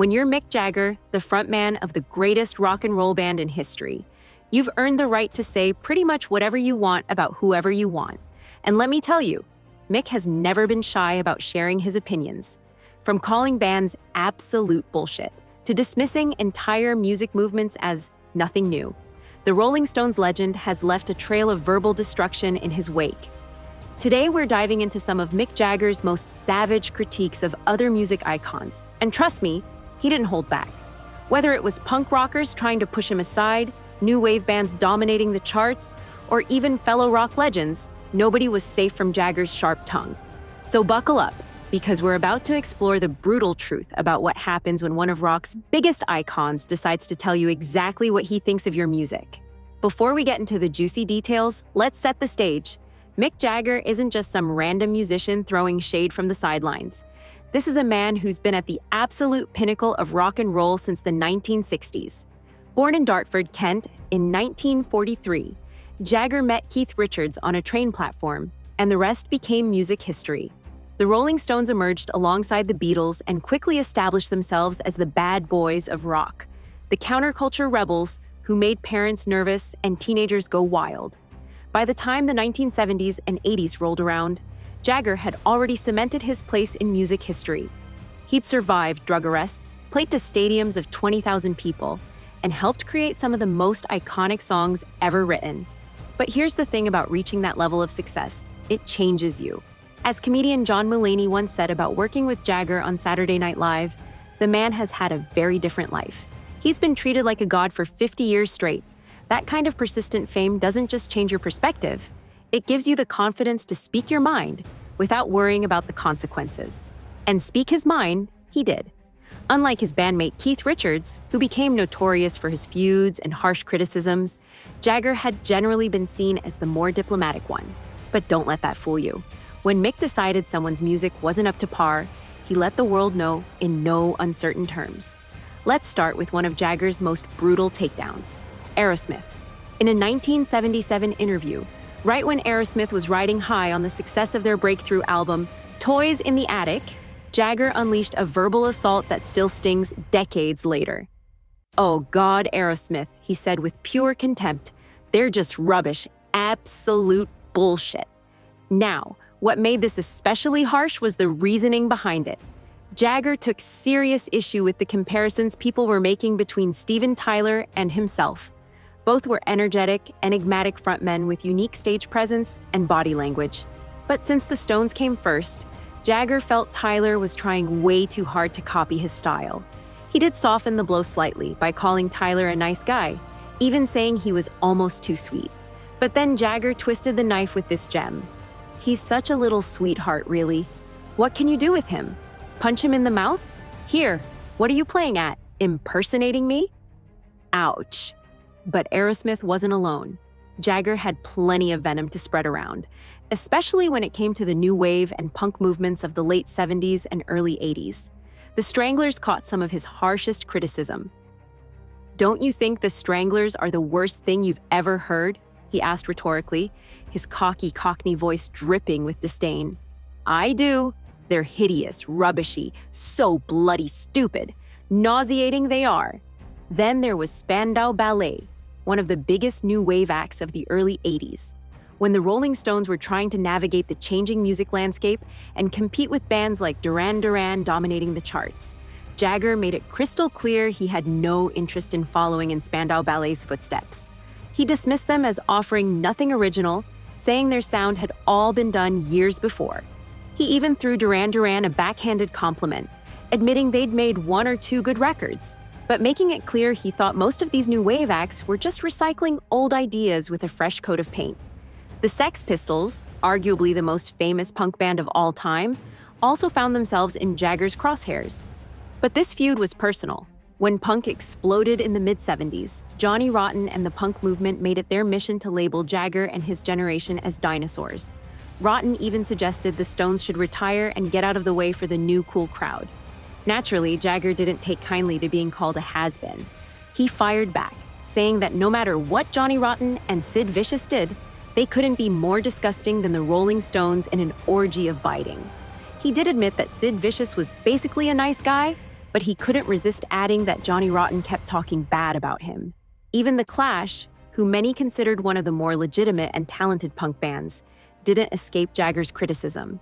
When you're Mick Jagger, the frontman of the greatest rock and roll band in history, you've earned the right to say pretty much whatever you want about whoever you want. And let me tell you, Mick has never been shy about sharing his opinions. From calling bands absolute bullshit to dismissing entire music movements as nothing new, the Rolling Stones legend has left a trail of verbal destruction in his wake. Today, we're diving into some of Mick Jagger's most savage critiques of other music icons. And trust me, he didn't hold back. Whether it was punk rockers trying to push him aside, new wave bands dominating the charts, or even fellow rock legends, nobody was safe from Jagger's sharp tongue. So buckle up, because we're about to explore the brutal truth about what happens when one of rock's biggest icons decides to tell you exactly what he thinks of your music. Before we get into the juicy details, let's set the stage. Mick Jagger isn't just some random musician throwing shade from the sidelines. This is a man who's been at the absolute pinnacle of rock and roll since the 1960s. Born in Dartford, Kent, in 1943, Jagger met Keith Richards on a train platform, and the rest became music history. The Rolling Stones emerged alongside the Beatles and quickly established themselves as the bad boys of rock, the counterculture rebels who made parents nervous and teenagers go wild. By the time the 1970s and 80s rolled around, Jagger had already cemented his place in music history. He'd survived drug arrests, played to stadiums of 20,000 people, and helped create some of the most iconic songs ever written. But here's the thing about reaching that level of success: it changes you. As comedian John Mulaney once said about working with Jagger on Saturday Night Live, the man has had a very different life. He's been treated like a god for 50 years straight. That kind of persistent fame doesn't just change your perspective, it gives you the confidence to speak your mind without worrying about the consequences. And speak his mind, he did. Unlike his bandmate Keith Richards, who became notorious for his feuds and harsh criticisms, Jagger had generally been seen as the more diplomatic one. But don't let that fool you. When Mick decided someone's music wasn't up to par, he let the world know in no uncertain terms. Let's start with one of Jagger's most brutal takedowns: Aerosmith. In a 1977 interview, right when Aerosmith was riding high on the success of their breakthrough album, Toys in the Attic, Jagger unleashed a verbal assault that still stings decades later. "Oh God, Aerosmith," he said with pure contempt. "They're just rubbish, absolute bullshit." Now, what made this especially harsh was the reasoning behind it. Jagger took serious issue with the comparisons people were making between Steven Tyler and himself. Both were energetic, enigmatic frontmen with unique stage presence and body language. But since the Stones came first, Jagger felt Tyler was trying way too hard to copy his style. He did soften the blow slightly by calling Tyler a nice guy, even saying he was almost too sweet. But then Jagger twisted the knife with this gem. "He's such a little sweetheart, really. What can you do with him? Punch him in the mouth? Here, what are you playing at? Impersonating me?" Ouch. But Aerosmith wasn't alone. Jagger had plenty of venom to spread around, especially when it came to the new wave and punk movements of the late 70s and early 80s. The Stranglers caught some of his harshest criticism. "Don't you think the Stranglers are the worst thing you've ever heard?" he asked rhetorically, his cocky Cockney voice dripping with disdain. "I do. They're hideous, rubbishy, so bloody stupid. Nauseating they are." Then there was Spandau Ballet, one of the biggest new wave acts of the early 80s. When the Rolling Stones were trying to navigate the changing music landscape and compete with bands like Duran Duran dominating the charts, Jagger made it crystal clear he had no interest in following in Spandau Ballet's footsteps. He dismissed them as offering nothing original, saying their sound had all been done years before. He even threw Duran Duran a backhanded compliment, admitting they'd made one or two good records, but making it clear he thought most of these new wave acts were just recycling old ideas with a fresh coat of paint. The Sex Pistols, arguably the most famous punk band of all time, also found themselves in Jagger's crosshairs. But this feud was personal. When punk exploded in the mid-70s, Johnny Rotten and the punk movement made it their mission to label Jagger and his generation as dinosaurs. Rotten even suggested the Stones should retire and get out of the way for the new cool crowd. Naturally, Jagger didn't take kindly to being called a has-been. He fired back, saying that no matter what Johnny Rotten and Sid Vicious did, they couldn't be more disgusting than the Rolling Stones in an orgy of biting. He did admit that Sid Vicious was basically a nice guy, but he couldn't resist adding that Johnny Rotten kept talking bad about him. Even The Clash, who many considered one of the more legitimate and talented punk bands, didn't escape Jagger's criticism.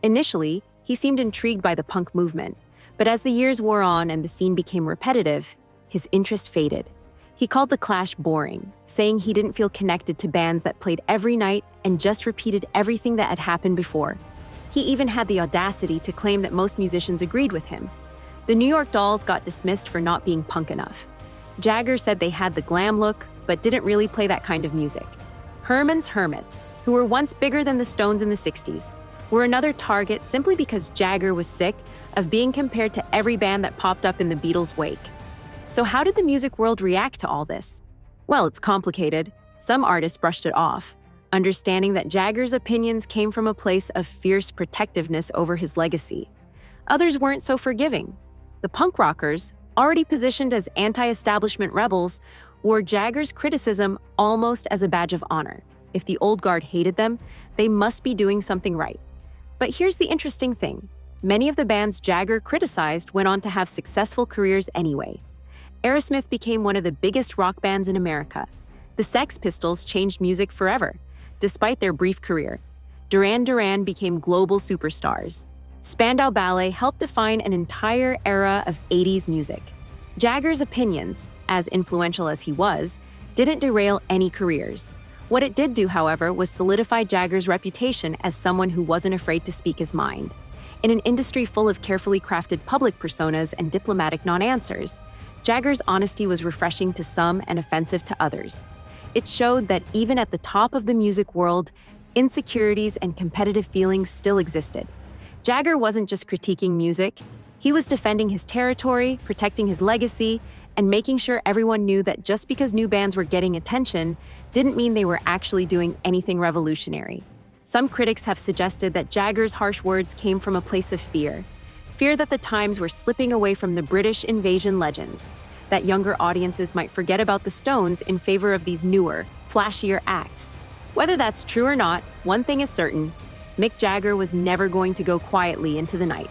Initially, he seemed intrigued by the punk movement, but as the years wore on and the scene became repetitive, his interest faded. He called The Clash boring, saying he didn't feel connected to bands that played every night and just repeated everything that had happened before. He even had the audacity to claim that most musicians agreed with him. The New York Dolls got dismissed for not being punk enough. Jagger said they had the glam look, but didn't really play that kind of music. Herman's Hermits, who were once bigger than the Stones in the 60s, were another target simply because Jagger was sick of being compared to every band that popped up in the Beatles' wake. So how did the music world react to all this? Well, it's complicated. Some artists brushed it off, understanding that Jagger's opinions came from a place of fierce protectiveness over his legacy. Others weren't so forgiving. The punk rockers, already positioned as anti-establishment rebels, wore Jagger's criticism almost as a badge of honor. If the old guard hated them, they must be doing something right. But here's the interesting thing. Many of the bands Jagger criticized went on to have successful careers anyway. Aerosmith became one of the biggest rock bands in America. The Sex Pistols changed music forever, despite their brief career. Duran Duran became global superstars. Spandau Ballet helped define an entire era of 80s music. Jagger's opinions, as influential as he was, didn't derail any careers. What it did do, however, was solidify Jagger's reputation as someone who wasn't afraid to speak his mind. In an industry full of carefully crafted public personas and diplomatic non-answers, Jagger's honesty was refreshing to some and offensive to others. It showed that even at the top of the music world, insecurities and competitive feelings still existed. Jagger wasn't just critiquing music, he was defending his territory, protecting his legacy, and making sure everyone knew that just because new bands were getting attention didn't mean they were actually doing anything revolutionary. Some critics have suggested that Jagger's harsh words came from a place of fear that the times were slipping away from the British invasion legends, that younger audiences might forget about the Stones in favor of these newer, flashier acts. Whether that's true or not, one thing is certain: Mick Jagger was never going to go quietly into the night.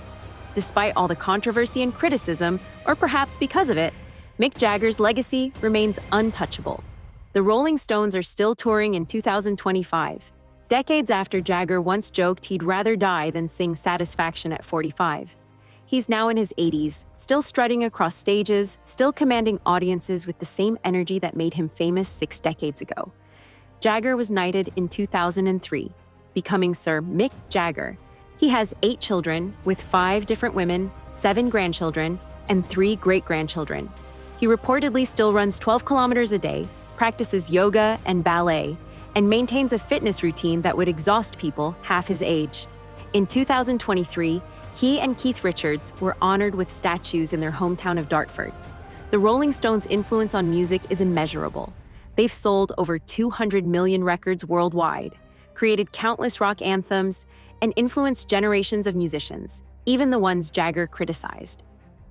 Despite all the controversy and criticism, or perhaps because of it, Mick Jagger's legacy remains untouchable. The Rolling Stones are still touring in 2025, decades after Jagger once joked he'd rather die than sing Satisfaction at 45. He's now in his 80s, still strutting across stages, still commanding audiences with the same energy that made him famous 6 decades ago. Jagger was knighted in 2003, becoming Sir Mick Jagger. He has 8 children, with 5 different women, 7 grandchildren, and 3 great-grandchildren. He reportedly still runs 12 kilometers a day, practices yoga and ballet, and maintains a fitness routine that would exhaust people half his age. In 2023, he and Keith Richards were honored with statues in their hometown of Dartford. The Rolling Stones' influence on music is immeasurable. They've sold over 200 million records worldwide, created countless rock anthems, and influenced generations of musicians, even the ones Jagger criticized.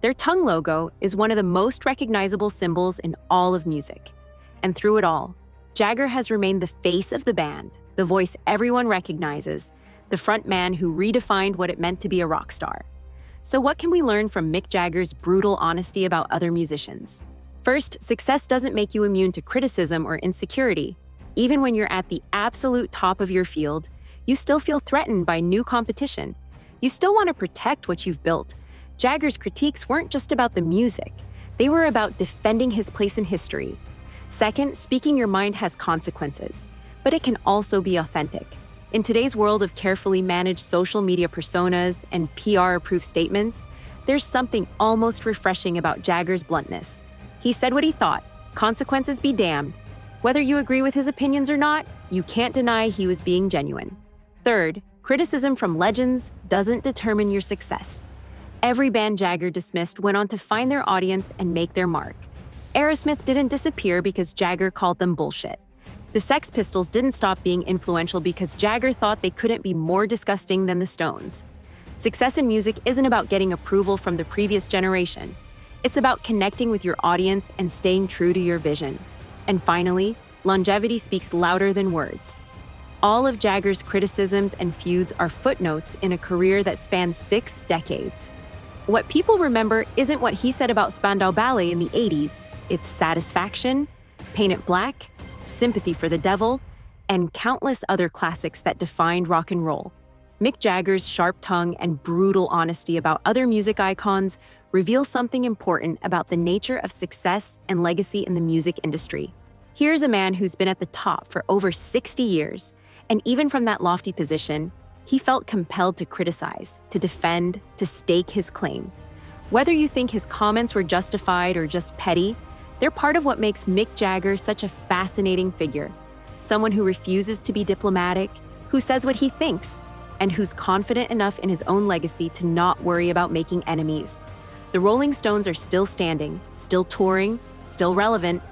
Their tongue logo is one of the most recognizable symbols in all of music. And through it all, Jagger has remained the face of the band, the voice everyone recognizes, the front man who redefined what it meant to be a rock star. So what can we learn from Mick Jagger's brutal honesty about other musicians? First, success doesn't make you immune to criticism or insecurity. Even when you're at the absolute top of your field, you still feel threatened by new competition. You still want to protect what you've built. Jagger's critiques weren't just about the music. They were about defending his place in history. Second, speaking your mind has consequences, but it can also be authentic. In today's world of carefully managed social media personas and PR-approved statements, there's something almost refreshing about Jagger's bluntness. He said what he thought, consequences be damned. Whether you agree with his opinions or not, you can't deny he was being genuine. Third, criticism from legends doesn't determine your success. Every band Jagger dismissed went on to find their audience and make their mark. Aerosmith didn't disappear because Jagger called them bullshit. The Sex Pistols didn't stop being influential because Jagger thought they couldn't be more disgusting than the Stones. Success in music isn't about getting approval from the previous generation. It's about connecting with your audience and staying true to your vision. And finally, longevity speaks louder than words. All of Jagger's criticisms and feuds are footnotes in a career that spans 6 decades. What people remember isn't what he said about Spandau Ballet in the 80s. It's Satisfaction, Paint It Black, Sympathy for the Devil, and countless other classics that defined rock and roll. Mick Jagger's sharp tongue and brutal honesty about other music icons reveal something important about the nature of success and legacy in the music industry. Here's a man who's been at the top for over 60 years, and even from that lofty position, he felt compelled to criticize, to defend, to stake his claim. Whether you think his comments were justified or just petty, they're part of what makes Mick Jagger such a fascinating figure. Someone who refuses to be diplomatic, who says what he thinks, and who's confident enough in his own legacy to not worry about making enemies. The Rolling Stones are still standing, still touring, still relevant,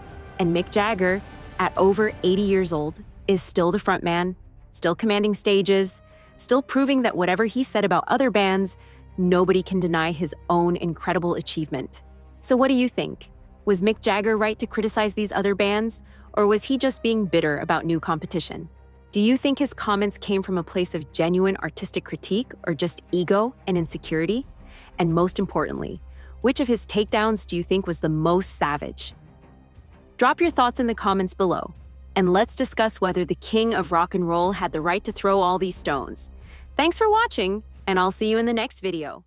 and Mick Jagger, at over 80 years old, is still the frontman, still commanding stages, still proving that whatever he said about other bands, nobody can deny his own incredible achievement. So what do you think? Was Mick Jagger right to criticize these other bands, or was he just being bitter about new competition? Do you think his comments came from a place of genuine artistic critique or just ego and insecurity? And most importantly, which of his takedowns do you think was the most savage? Drop your thoughts in the comments below, and let's discuss whether the king of rock and roll had the right to throw all these stones. Thanks for watching, and I'll see you in the next video.